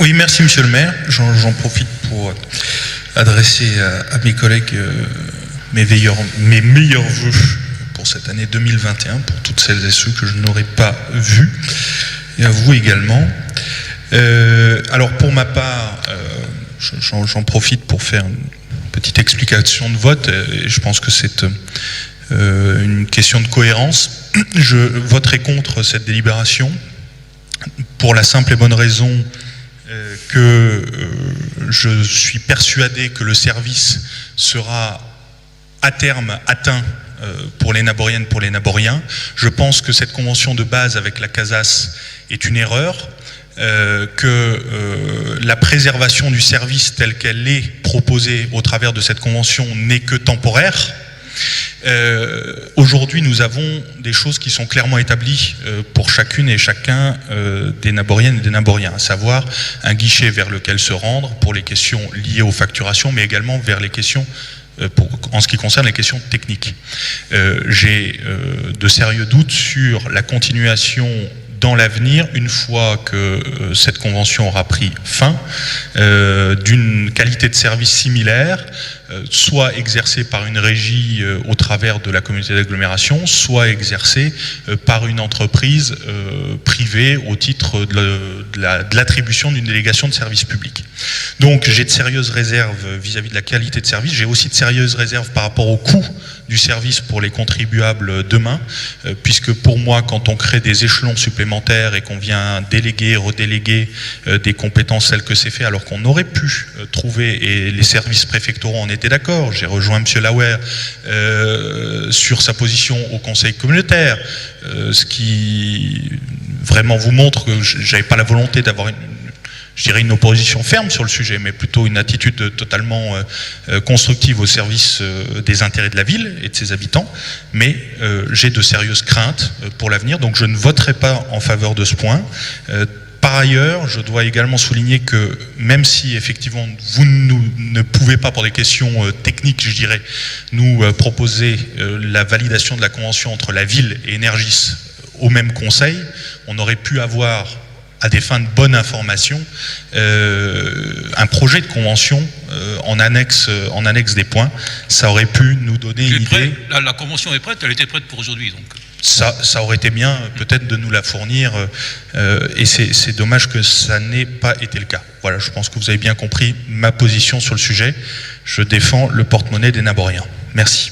Oui, merci Monsieur le maire. J'en profite pour adresser à mes collègues mes meilleurs vœux pour cette année 2021, pour toutes celles et ceux que je n'aurais pas vus, et à vous également. Alors pour ma part, j'en profite pour faire une petite explication de vote, et je pense que c'est une question de cohérence. Je voterai contre cette délibération pour la simple et bonne raison que je suis persuadé que le service sera à terme atteint pour les Naboriennes, pour les Naboriens. Je pense que cette convention de base avec la CASAS est une erreur, que la préservation du service telle qu'elle est proposée au travers de cette convention n'est que temporaire. Aujourd'hui, nous avons des choses qui sont clairement établies pour chacune et chacun des Naboriennes et des Naboriens, à savoir un guichet vers lequel se rendre pour les questions liées aux facturations, mais également vers les questions en ce qui concerne les questions techniques. J'ai de sérieux doutes sur la continuation dans l'avenir, une fois que cette convention aura pris fin, d'une qualité de service similaire, soit exercée par une régie au travers de la communauté d'agglomération, soit exercée par une entreprise privée au titre de l'attribution d'une délégation de service public. Donc j'ai de sérieuses réserves vis-à-vis de la qualité de service, j'ai aussi de sérieuses réserves par rapport au coût du service pour les contribuables demain, puisque pour moi, quand on crée des échelons supplémentaires et qu'on vient déléguer, redéléguer des compétences telles que c'est fait, alors qu'on aurait pu trouver, et les services préfectoraux en étaient d'accord, j'ai rejoint M. Lauer sur sa position au conseil communautaire, ce qui vraiment vous montre que j'avais pas la volonté d'avoir une opposition ferme sur le sujet, mais plutôt une attitude totalement constructive au service des intérêts de la ville et de ses habitants. Mais j'ai de sérieuses craintes pour l'avenir, donc je ne voterai pas en faveur de ce point. Par ailleurs, je dois également souligner que même si effectivement vous ne pouvez pas, pour des questions techniques, je dirais, nous proposer la validation de la convention entre la ville et Énergis au même conseil, on aurait pu avoir, à des fins de bonne information, un projet de convention en annexe des points. Ça aurait pu nous donner une idée. La convention est prête, elle était prête pour aujourd'hui. Donc. Ça aurait été bien peut-être de nous la fournir, et c'est dommage que ça n'ait pas été le cas. Voilà, je pense que vous avez bien compris ma position sur le sujet. Je défends le porte-monnaie des Naboriens. Merci.